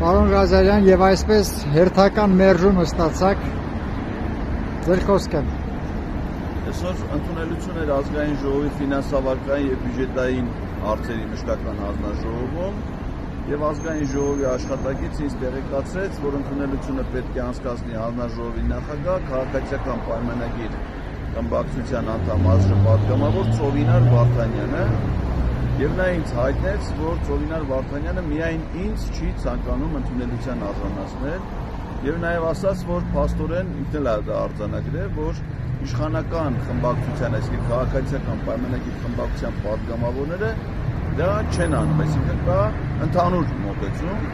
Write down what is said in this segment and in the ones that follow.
Պարոն Ղազարյան, եւ այսպես հերթական մերժում ստացաք ձեր խոսքը։ Այսօր ընդունելություն էր ազգային ժողովի ֆինանսավարական եւ բյուջետային հարցերի մշտական հանձնաժողովում եւ ազգային ժողովի աշխատակից ինձ տեղեկացրեց, որ ընդունելությունը պետք է անցկացնի հանձնաժողովի նախագահ քաղաքացիական պայմանագիր խմբակցության անդամ ազգապատգամավոր Ծովինար Վարդանյանը եւ նա ինձ հայտնեց, որ Ծովինար Վարդանյանը միայն ինձ չի ցանկանում ընդունելության արժանացնել եւ նաեւ ասաց, որ փաստորեն ինքն էլ դա արձանագրել, որ իշխանական խմբակցության, այսինքն քաղաքացիական պայմանագիր խմբակցության պատգամավորները դա չեն անում, այսինքն դա ընդհանուր մոտեցում։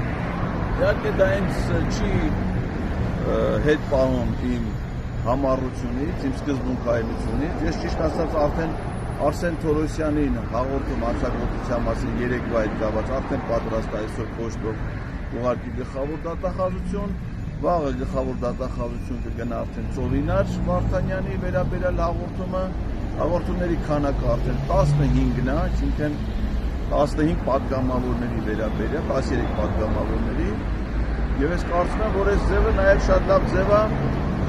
Իհարկե դա ինձ չի հետ պահում իմ համառությունից, իմ սկզբունքայնությունից։ Ես ճիշտ ասած արդեն Արսեն Թորոսյանին հաղորդում արձակուրդության մասին երեկվա այդ գաված արդեն պատրաստ այսօր փոստով ուղարկի գլխավոր դատախազություն, վաղը գլխավոր դատախազություն կգնա արդեն Ծովինար Վարդանյանի վերաբերյալ հաղորդումների քանակը արդեն 15-ն է, այսինքն 15 պատգամավորների վերաբերյալ, 13 պատգամավորների, եւ ես կարծում եմ, որ այս ձևը նաեւ շատ լավ ձև է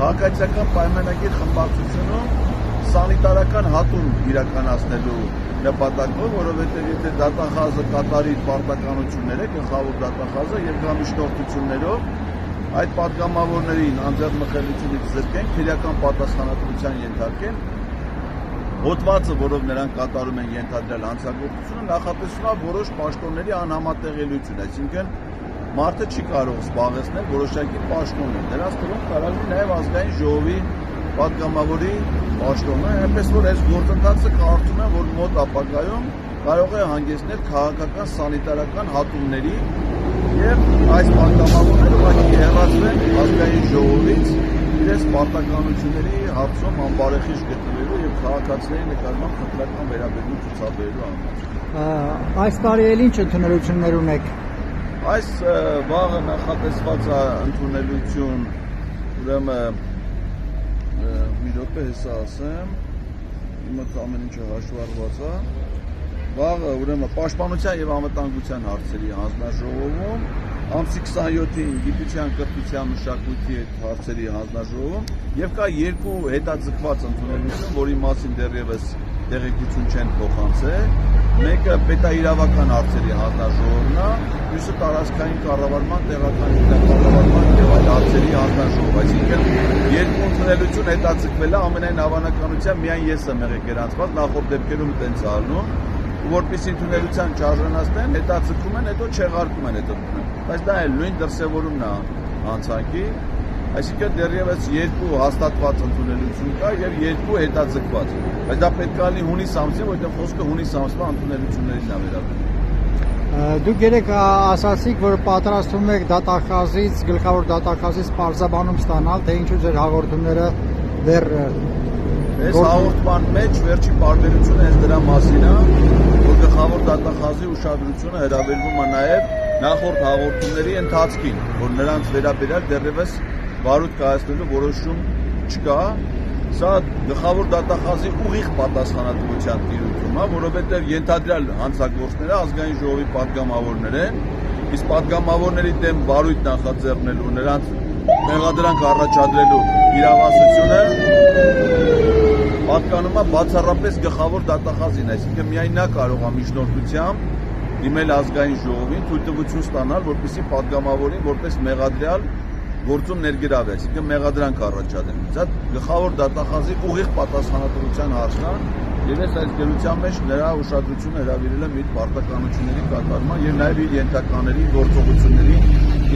քաղաքացիական պայմանագիր խմբակցությունում սանիտարական հատում իրականացնելու նպատակով, որովհետև եթե դատախազը կատարի պարտականությունները, գլխավոր դատախազը եւ գա միջնորդություններով այդ պատգամավորներին անձեռ մխելությունից զրկեն, քրեական պատասխանատվության ենթարկեն, հոդվածը, որով նրանք կատարում են ենթադրյալ հանցագործությունը, նախատեսվում է որոշ պաշտոնների անհամատեղելիություն, այսինքն մարդը չի կարող զբաղեցնել որոշակի պաշտոններ, դրանց թվում կարող է նաեւ ազգային ժողովի պատգամավորի պաշտոնը, այնպես որ այս գործընթացը կարծում եմ, որ մոտ ապագայում կարող է հանգեցնել քաղաքական սանիտարական հատումների եւ այս պատգամավորները ուղղակի հեռացվեն ազգային ժողովից իրենց պարտականությունների հարցում անբարեխիղճ գտնվելու եւ քաղաքացիների նկատմամբ խնդրական վերաբերմունք ցուցաբերելու համար։ Այս տարի էլ ինչ ընդունելություններ ունեք։ Այս վաղը նախատեսված է ընդունելություն, ուրեմն մի րոպե հեսա ասեմ, իմաց ամեն ինչը հաշվառված է, վաղը ուրեմն պաշտպանության եւ անվտանգության հարցերի հանձնաժողովում, ամսի 27-ին գիտության, կրթության, մշակույթի հարցերի հանձնաժողովում եւ կա երկու հետաձգված ընդունելություն, որի մասին դեռևս տեղեկություն չեն փոխանցել, մեկը պետաիրավական հարցերի հանձնաժողովն է, մյուսը տարածքային կառավարման, տեղական ինտեգրալական եւ այլ հարցերի հանձնաժողով, այսինքն երկու ընդունելություն հետաձգվել է, ամենայն հավանականությամբ միայն ես եմ եղել գրանցված, նախորդ դեպքերում տենց ալնում, որպեսզի ընդունելության չարժանացնեն, հետաձգում են, հետո չեղարկում են այդ ընդունել, բայց դա էլ նույն դրսևորումն է հանցանքի, այսինքն դեռևս երկու հաստատված ընդունելություն կա եւ երկու հետաձգված, բայց դա պետք է լինի հունիս ամսին, որովհետեւ խոսքը հունիս ամսվա ընդունելություններին է վերաբերում։ Դուք երեք ասացիք, որ պատրաստվում եք դատախազից, գլխավոր դատախազից պարզաբանում ստանալ, թե ինչու ձեր հաղորդումները դեռ այս հաղորդման մեջ վերջի պարբերությունը հենց դրա մասին է, որ գլխավոր դատախազի ուշադրությունը հրավիրվում է նաեւ նախորդ հաղորդումների ընթացքին, որ նրանց վերաբերյալ դեռևս բարույթ կայացնելու որոշում չկա, սա գլխավոր դատախազի ուղիղ պատասխանատվության տիրույթում է, որովհետև ենթադրյալ հանցագործները ազգային ժողովի պատգամավորներ են, իսկ պատգամավորների դեմ բարույթ նախաձեռնելու, նրանց մեղադրանք առաջադրելու իրավասությունը պատկանում է բացառապես գլխավոր դատախազին, այսինքն միայն նա կարող է միջնորդությամբ դիմել ազգային ժողովին, թույլտվություն ստանալ, որպեսզի պատգամավորին որպես մեղադրյալ գործում ներգրավի, այսինքն մեղադրանք առաջադրեն։ Դա գլխավոր դատախազի ուղիղ պատասխանատվության հարցն է, եւ ես այս գերության մեջ նրա ուշադրությունը հրավիրել եմ իր պարտականությունների կատարման եւ նաեւ իր ենթակաների գործողությունների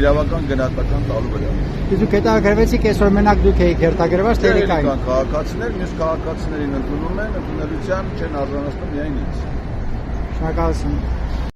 իրավական գնահատական տալու վրա։ Դուք հետաքրքրվեցիք այսօր մենակ դուք եք երթագրված տեղեկային։ Քաղաքացիներ, մյուս քաղաքացիներին ընդունում են, ընդունելության չեն արժանացնում միայն ինձ։ Շնորհակալություն։